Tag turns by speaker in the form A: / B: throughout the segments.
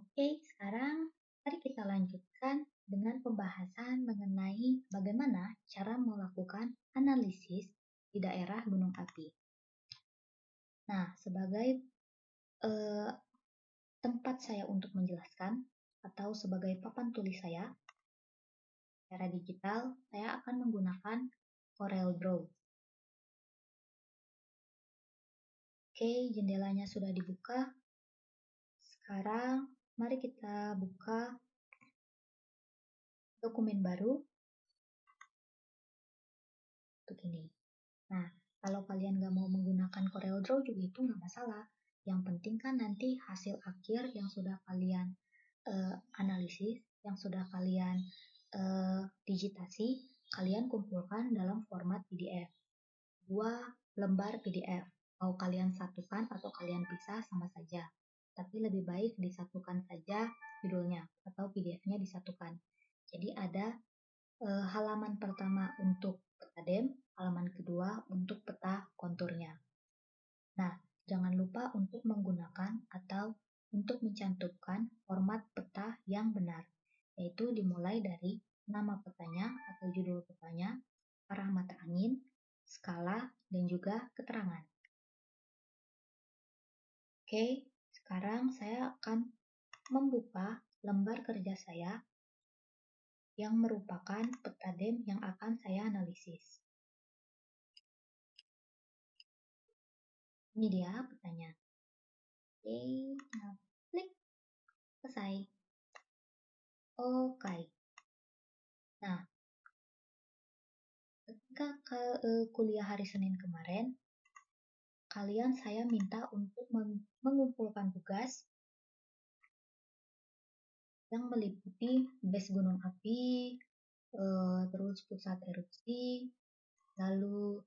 A: Oke, sekarang mari kita lanjutkan dengan pembahasan mengenai bagaimana cara melakukan analisis di daerah gunung api. Nah, sebagai eh, tempat saya untuk menjelaskan atau sebagai papan tulis saya, secara digital, saya akan menggunakan CorelDRAW. Oke, jendelanya sudah dibuka. Sekarang, mari kita buka dokumen baru untuk ini. Nah, kalau kalian nggak mau menggunakan CorelDRAW juga itu nggak masalah. Yang penting kan nanti hasil akhir yang sudah kalian analisis, yang sudah kalian digitasi, kalian kumpulkan dalam format PDF. 2 lembar PDF. Mau kalian satukan atau kalian pisah sama saja. Tapi lebih baik disatukan saja judulnya atau PDF-nya disatukan. Jadi ada halaman pertama untuk peta DEM, halaman kedua untuk peta konturnya. Nah, jangan lupa untuk menggunakan atau untuk mencantumkan format peta yang benar, yaitu dimulai dari nama petanya atau judul petanya, arah mata angin, skala, dan juga keterangan. Oke, sekarang saya akan membuka lembar kerja saya yang merupakan peta DEM yang akan saya analisis. Ini dia petanya. Oke, nah klik selesai. Oke. Nah, ketika kuliah hari Senin kemarin, kalian saya minta untuk mengumpulkan tugas yang meliputi base gunung api, terus pusat erupsi, lalu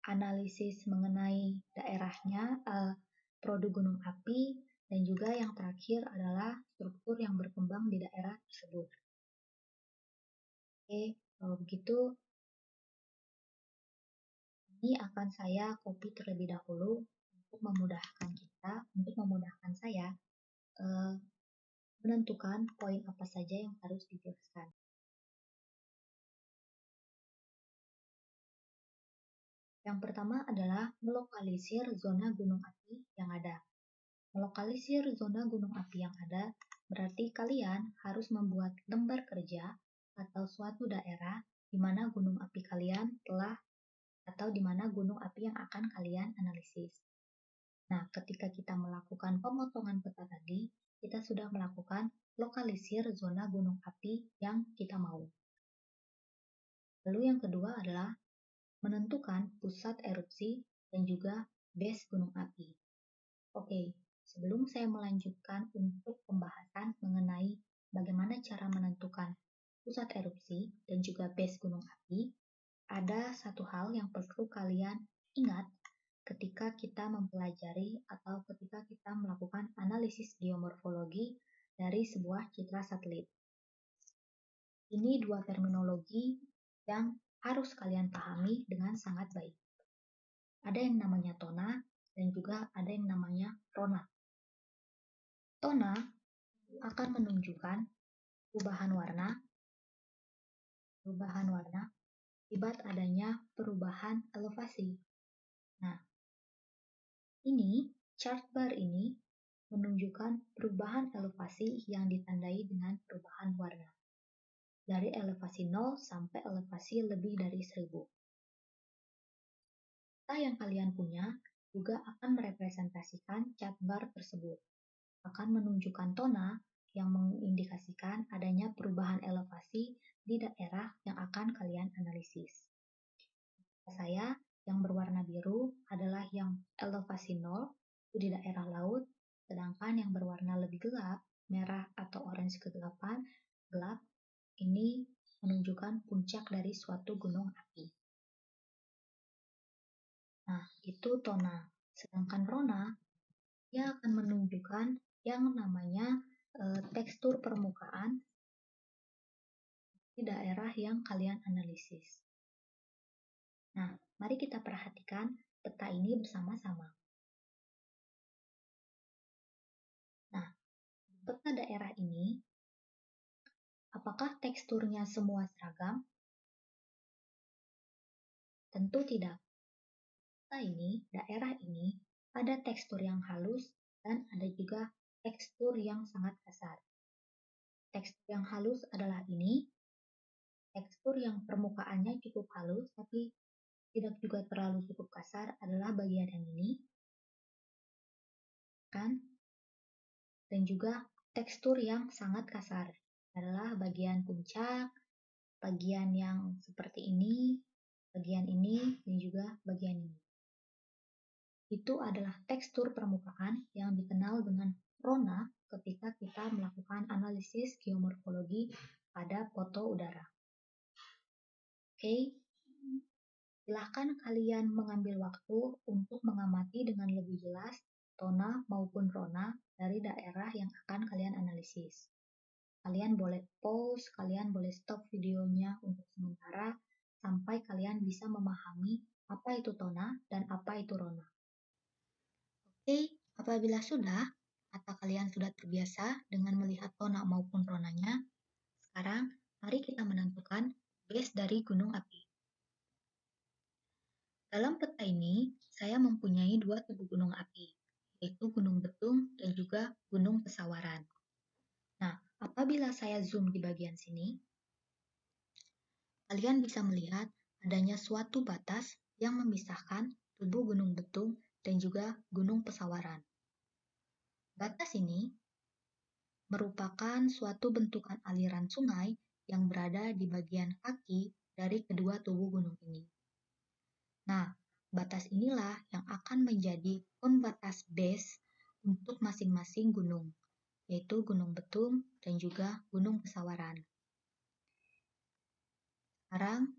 A: analisis mengenai daerahnya, produk gunung api, dan juga yang terakhir adalah struktur yang berkembang di daerah tersebut. Oke, kalau begitu ini akan saya copy terlebih dahulu untuk memudahkan saya menentukan poin apa saja yang harus dijelaskan. Yang pertama adalah melokalisir zona gunung api yang ada. Melokalisir zona gunung api yang ada berarti kalian harus membuat lembar kerja atau suatu daerah di mana gunung api kalian telah atau di mana gunung api yang akan kalian analisis. Nah, ketika kita melakukan pemotongan peta tadi, kita sudah melakukan lokalisir zona gunung api yang kita mau. Lalu yang kedua adalah menentukan pusat erupsi dan juga base gunung api. Oke, sebelum saya melanjutkan untuk pembahasan mengenai bagaimana cara menentukan pusat erupsi dan juga base gunung api, ada satu hal yang perlu kalian ingat ketika kita mempelajari atau ketika kita melakukan analisis geomorfologi dari sebuah citra satelit. Ini dua terminologi yang harus kalian pahami dengan sangat baik. Ada yang namanya tona dan juga ada yang namanya rona. Tona akan menunjukkan perubahan warna akibat adanya perubahan elevasi. Nah, ini chart bar ini menunjukkan perubahan elevasi yang ditandai dengan perubahan warna. Dari elevasi 0 sampai elevasi lebih dari 1000. Data yang kalian punya juga akan merepresentasikan chart bar tersebut. Akan menunjukkan tona yang mengindikasikan adanya perubahan elevasi di daerah yang akan kalian analisis. Saya yang berwarna biru adalah yang elevasi 0 di daerah laut, sedangkan yang berwarna lebih gelap, merah atau orange kegelapan, gelap, ini menunjukkan puncak dari suatu gunung api. Nah, itu tona. Sedangkan rona, dia akan menunjukkan yang namanya tekstur permukaan di daerah yang kalian analisis. Nah, mari kita perhatikan peta ini bersama-sama. Nah, peta daerah ini, apakah teksturnya semua seragam? Tentu tidak. Peta ini, daerah ini, ada tekstur yang halus dan ada juga tekstur yang sangat kasar. Tekstur yang halus adalah ini, tekstur yang permukaannya cukup halus tapi tidak juga terlalu cukup kasar adalah bagian yang ini, kan? Dan juga tekstur yang sangat kasar adalah bagian puncak, bagian yang seperti ini, bagian ini, dan juga bagian ini. Itu adalah tekstur permukaan yang dikenal dengan rona ketika kita melakukan analisis geomorfologi pada foto udara. Oke, silahkan kalian mengambil waktu untuk mengamati dengan lebih jelas tona maupun rona dari daerah yang akan kalian analisis. Kalian boleh pause, kalian boleh stop videonya untuk sementara sampai kalian bisa memahami apa itu tona dan apa itu rona. Oke, apabila sudah, atau kalian sudah terbiasa dengan melihat tona maupun ronanya, sekarang mari kita menentukan base dari gunung api. Dalam peta ini, saya mempunyai dua tubuh gunung api, yaitu Gunung Betung dan juga Gunung Pesawaran. Nah, apabila saya zoom di bagian sini, kalian bisa melihat adanya suatu batas yang memisahkan tubuh Gunung Betung dan juga Gunung Pesawaran. Batas ini merupakan suatu bentukan aliran sungai yang berada di bagian kaki dari kedua tubuh gunung ini. Nah, batas inilah yang akan menjadi pembatas base untuk masing-masing gunung, yaitu Gunung Betung dan juga Gunung Pesawaran. Sekarang,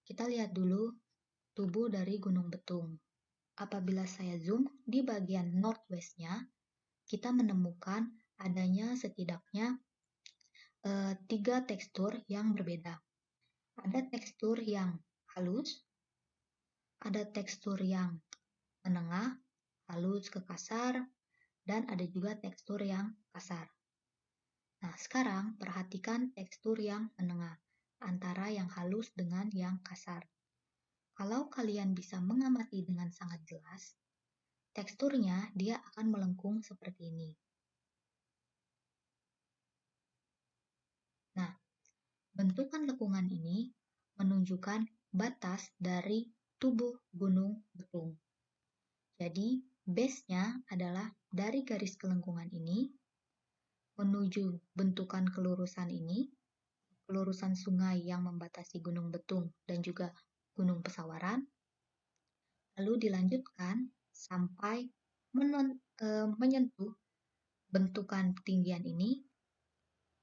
A: kita lihat dulu tubuh dari Gunung Betung. Apabila saya zoom di bagian northwest-nya, kita menemukan adanya setidaknya 3 tekstur yang berbeda. Ada tekstur yang halus, ada tekstur yang menengah, halus ke kasar, dan ada juga tekstur yang kasar. Nah, sekarang perhatikan tekstur yang menengah, antara yang halus dengan yang kasar. Kalau kalian bisa mengamati dengan sangat jelas, teksturnya dia akan melengkung seperti ini. Nah, bentukan lekungan ini menunjukkan batas dari tubuh Gunung Betung. Jadi, base-nya adalah dari garis kelengkungan ini menuju bentukan kelurusan ini, kelurusan sungai yang membatasi Gunung Betung dan juga Gunung Pesawaran, lalu dilanjutkan sampai menyentuh bentukan ketinggian ini,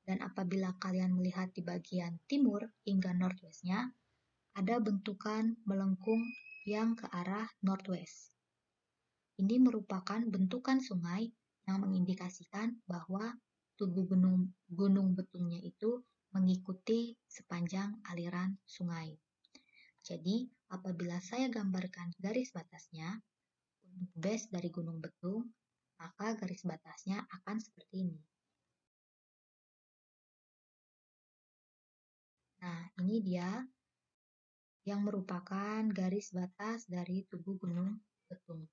A: dan apabila kalian melihat di bagian timur hingga northwest-nya, ada bentukan melengkung yang ke arah northwest. Ini merupakan bentukan sungai yang mengindikasikan bahwa tubuh gunung Betungnya itu mengikuti sepanjang aliran sungai. Jadi, apabila saya gambarkan garis batasnya untuk base dari Gunung Betung, maka garis batasnya akan seperti ini. Nah, ini dia yang merupakan garis batas dari tubuh Gunung Betung.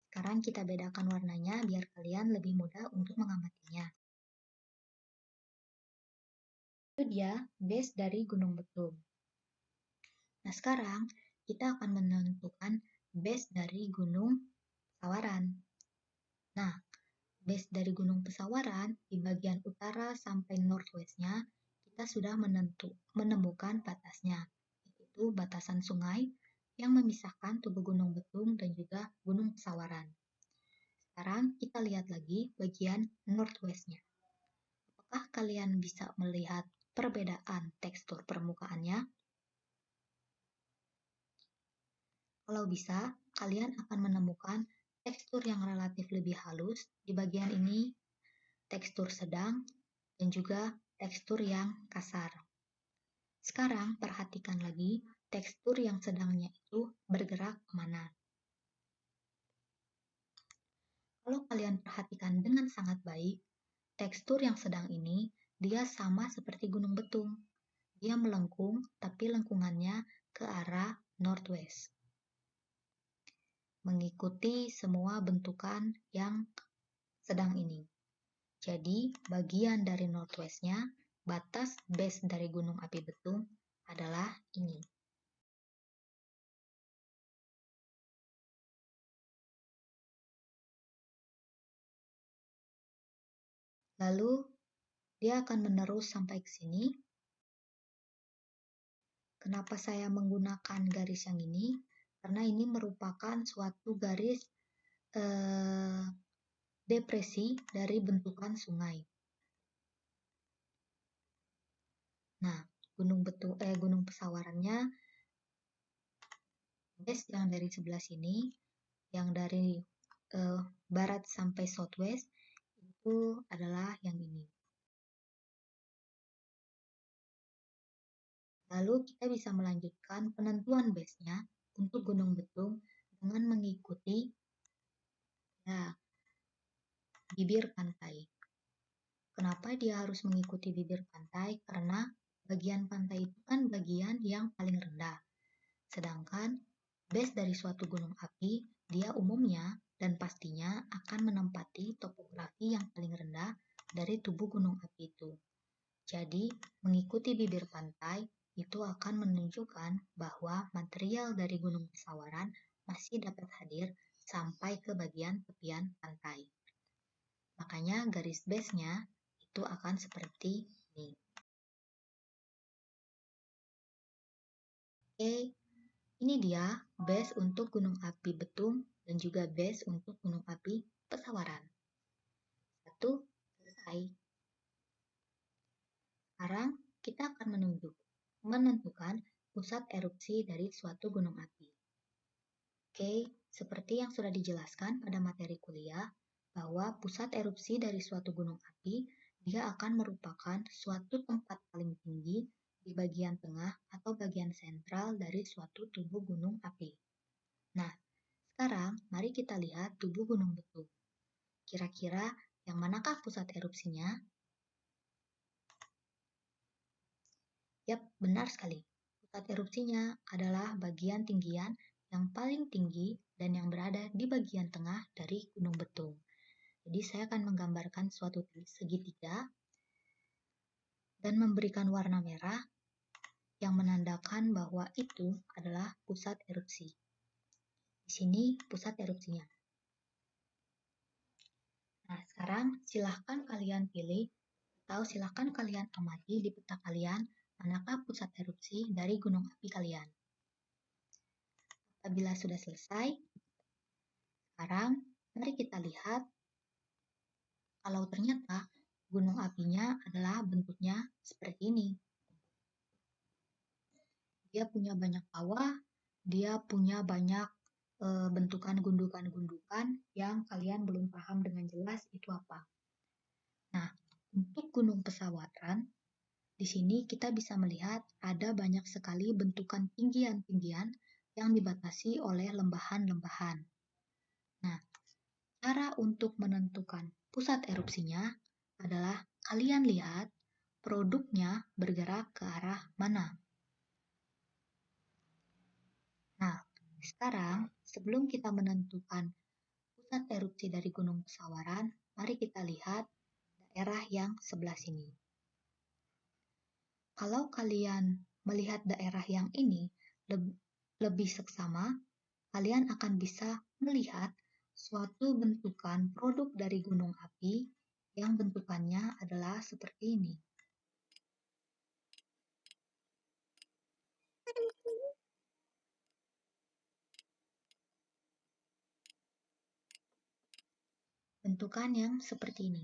A: Sekarang kita bedakan warnanya biar kalian lebih mudah untuk mengamatinya. Itu dia base dari Gunung Betung. Nah, sekarang kita akan menentukan base dari Gunung Pesawaran. Nah, base dari Gunung Pesawaran di bagian utara sampai northwest-nya kita sudah menemukan batasnya, yaitu batasan sungai yang memisahkan tubuh Gunung Betung dan juga Gunung Pesawaran. Sekarang kita lihat lagi bagian northwest-nya. Apakah kalian bisa melihat perbedaan tekstur permukaannya? Kalau bisa, kalian akan menemukan tekstur yang relatif lebih halus di bagian ini, tekstur sedang, dan juga tekstur yang kasar. Sekarang perhatikan lagi tekstur yang sedangnya itu bergerak kemana. Kalau kalian perhatikan dengan sangat baik, tekstur yang sedang ini dia sama seperti gunung betung. Dia melengkung, tapi lengkungannya ke arah northwest, mengikuti semua bentukan yang sedang ini. Jadi, bagian dari northwest-nya, batas base dari gunung api betung adalah ini. Lalu, dia akan menerus sampai ke sini. Kenapa saya menggunakan garis yang ini? Karena ini merupakan suatu garis depresi dari bentukan sungai. Nah, gunung pesawarannya, base yang dari sebelah sini, yang dari barat sampai southwest, itu adalah yang ini. Lalu kita bisa melanjutkan penentuan base-nya untuk Gunung Betung dengan mengikuti bibir pantai. Kenapa dia harus mengikuti bibir pantai? Karena bagian pantai itu kan bagian yang paling rendah. Sedangkan base dari suatu gunung api, dia umumnya dan pastinya akan menempati topografi yang paling rendah dari tubuh gunung api itu. Jadi, mengikuti bibir pantai itu akan menunjukkan bahwa material dari gunung pesawaran masih dapat hadir sampai ke bagian tepian pantai. Makanya garis base-nya itu akan seperti ini. Oke, ini dia base untuk gunung api Betung dan juga base untuk gunung api Pesawaran. Satu, selesai. Sekarang kita akan menentukan pusat erupsi dari suatu gunung api. Oke, seperti yang sudah dijelaskan pada materi kuliah, bahwa pusat erupsi dari suatu gunung api, dia akan merupakan suatu tempat paling tinggi di bagian tengah atau bagian sentral dari suatu tubuh gunung api. Nah, sekarang mari kita lihat tubuh Gunung Betung. Kira-kira yang manakah pusat erupsinya? Yap, benar sekali. Pusat erupsinya adalah bagian tinggian yang paling tinggi dan yang berada di bagian tengah dari Gunung Betung. Jadi saya akan menggambarkan suatu segitiga dan memberikan warna merah yang menandakan bahwa itu adalah pusat erupsi. Di sini pusat erupsinya. Nah, sekarang silahkan kalian pilih atau silahkan kalian amati di peta kalian manakah pusat erupsi dari gunung api kalian. Apabila sudah selesai, sekarang mari kita lihat kalau ternyata gunung apinya adalah bentuknya seperti ini. Dia punya banyak kawah, dia punya banyak bentukan gundukan-gundukan yang kalian belum paham dengan jelas itu apa. Nah, untuk gunung pesawaran, di sini kita bisa melihat ada banyak sekali bentukan tinggian-tinggian yang dibatasi oleh lembahan-lembahan. Nah, cara untuk menentukan pusat erupsinya adalah kalian lihat produknya bergerak ke arah mana. Nah, sekarang sebelum kita menentukan pusat erupsi dari Gunung Pesawaran, mari kita lihat daerah yang sebelah sini. Kalau kalian melihat daerah yang ini lebih seksama, kalian akan bisa melihat suatu bentukan produk dari gunung api yang bentukannya adalah seperti ini. Bentukan yang seperti ini.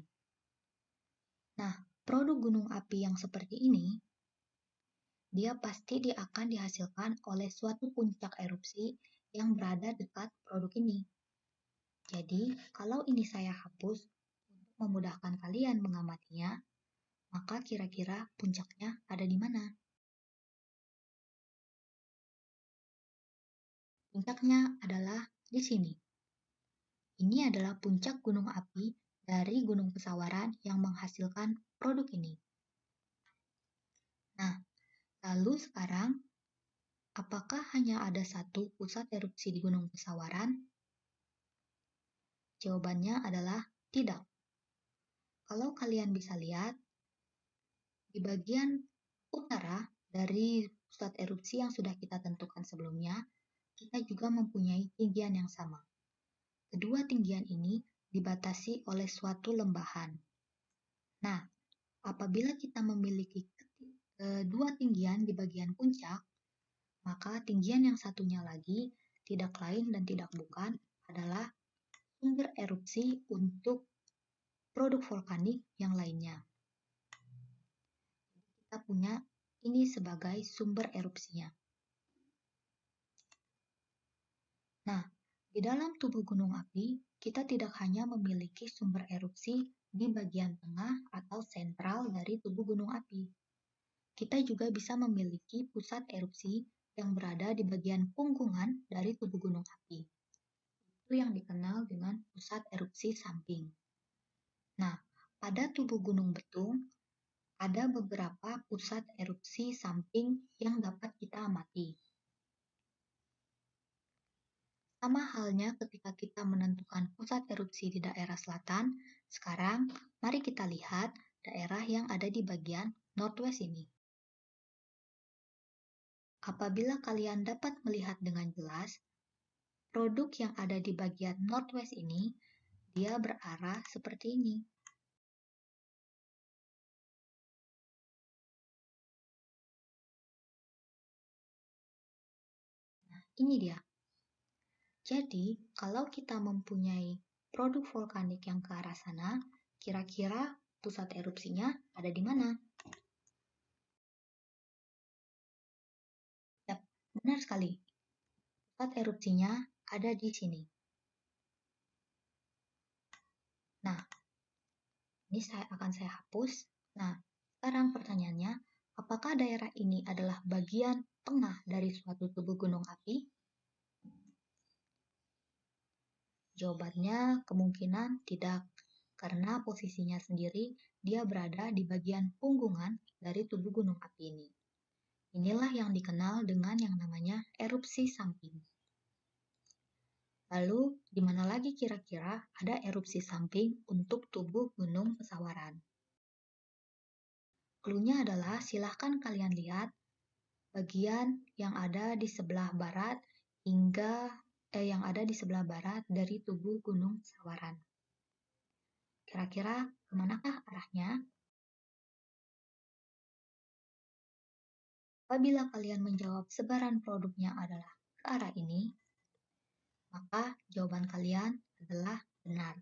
A: Nah, produk gunung api yang seperti ini dia pasti akan dihasilkan oleh suatu puncak erupsi yang berada dekat produk ini. Jadi, kalau ini saya hapus untuk memudahkan kalian mengamatinya, maka kira-kira puncaknya ada di mana? Puncaknya adalah di sini. Ini adalah puncak gunung api dari Gunung Pesawaran yang menghasilkan produk ini. Nah, lalu sekarang, apakah hanya ada satu pusat erupsi di Gunung Pesawaran? Jawabannya adalah tidak. Kalau kalian bisa lihat, di bagian utara dari pusat erupsi yang sudah kita tentukan sebelumnya, kita juga mempunyai tinggian yang sama. Kedua tinggian ini dibatasi oleh suatu lembahan. Nah, apabila kita memiliki dua tinggian di bagian puncak, maka tinggian yang satunya lagi tidak lain dan tidak bukan adalah sumber erupsi untuk produk vulkanik yang lainnya. Kita punya ini sebagai sumber erupsinya. Nah, di dalam tubuh gunung api, kita tidak hanya memiliki sumber erupsi di bagian tengah atau sentral dari tubuh gunung api. Kita juga bisa memiliki pusat erupsi yang berada di bagian punggungan dari tubuh gunung api. Itu yang dikenal dengan pusat erupsi samping. Nah, pada tubuh Gunung Betung, ada beberapa pusat erupsi samping yang dapat kita amati. Sama halnya ketika kita menentukan pusat erupsi di daerah selatan, sekarang mari kita lihat daerah yang ada di bagian northwest ini. Apabila kalian dapat melihat dengan jelas, produk yang ada di bagian northwest ini, dia berarah seperti ini. Nah, ini dia. Jadi, kalau kita mempunyai produk vulkanik yang ke arah sana, kira-kira pusat erupsinya ada di mana? Yap, benar sekali. Pusat erupsinya ada di sini. Nah, ini akan saya hapus. Nah, sekarang pertanyaannya, apakah daerah ini adalah bagian tengah dari suatu tubuh gunung api? Jawabannya kemungkinan tidak, karena posisinya sendiri dia berada di bagian punggungan dari tubuh gunung api ini. Inilah yang dikenal dengan yang namanya erupsi samping. Lalu, di mana lagi kira-kira ada erupsi samping untuk tubuh Gunung Pesawaran? Clue-nya adalah silahkan kalian lihat bagian yang ada di sebelah barat yang ada di sebelah barat dari tubuh Gunung Pesawaran. Kira-kira kemanakah arahnya? Apabila kalian menjawab sebaran produknya adalah ke arah ini, maka jawaban kalian adalah benar.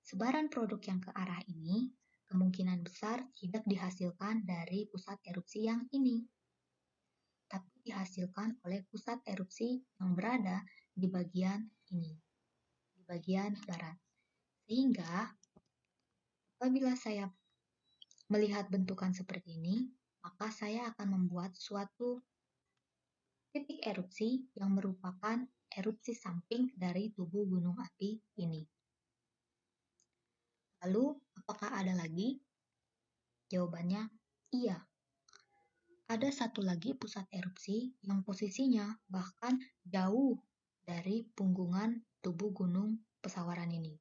A: Sebaran produk yang ke arah ini kemungkinan besar tidak dihasilkan dari pusat erupsi yang ini, tapi dihasilkan oleh pusat erupsi yang berada di bagian ini, di bagian barat. Sehingga, apabila saya melihat bentukan seperti ini, maka saya akan membuat suatu titik erupsi yang merupakan erupsi samping dari tubuh gunung api ini. Lalu, apakah ada lagi? Jawabannya iya. Ada satu lagi pusat erupsi yang posisinya bahkan jauh dari punggungan tubuh Gunung Pesawaran ini,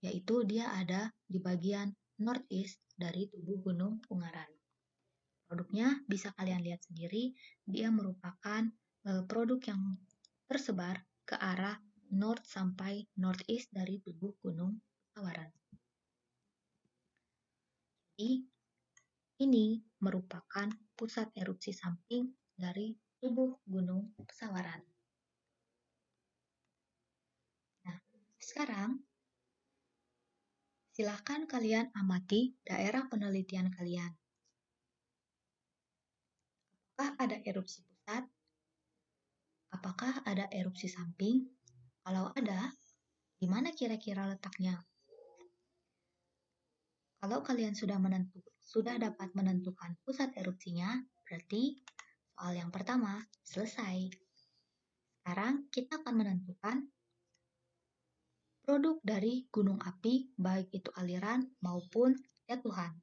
A: yaitu dia ada di bagian northeast dari tubuh Gunung Ungaran. Produknya bisa kalian lihat sendiri, dia merupakan produk yang tersebar ke arah north sampai northeast dari tubuh Gunung Pesawaran. Jadi, ini merupakan pusat erupsi samping dari tubuh Gunung Pesawaran. Nah, sekarang silahkan kalian amati daerah penelitian kalian. Apakah ada erupsi pusat? Apakah ada erupsi samping? Kalau ada, di mana kira-kira letaknya? Kalau kalian sudah dapat menentukan pusat erupsinya, berarti soal yang pertama selesai. Sekarang kita akan menentukan produk dari gunung api, baik itu aliran maupun jatuhan.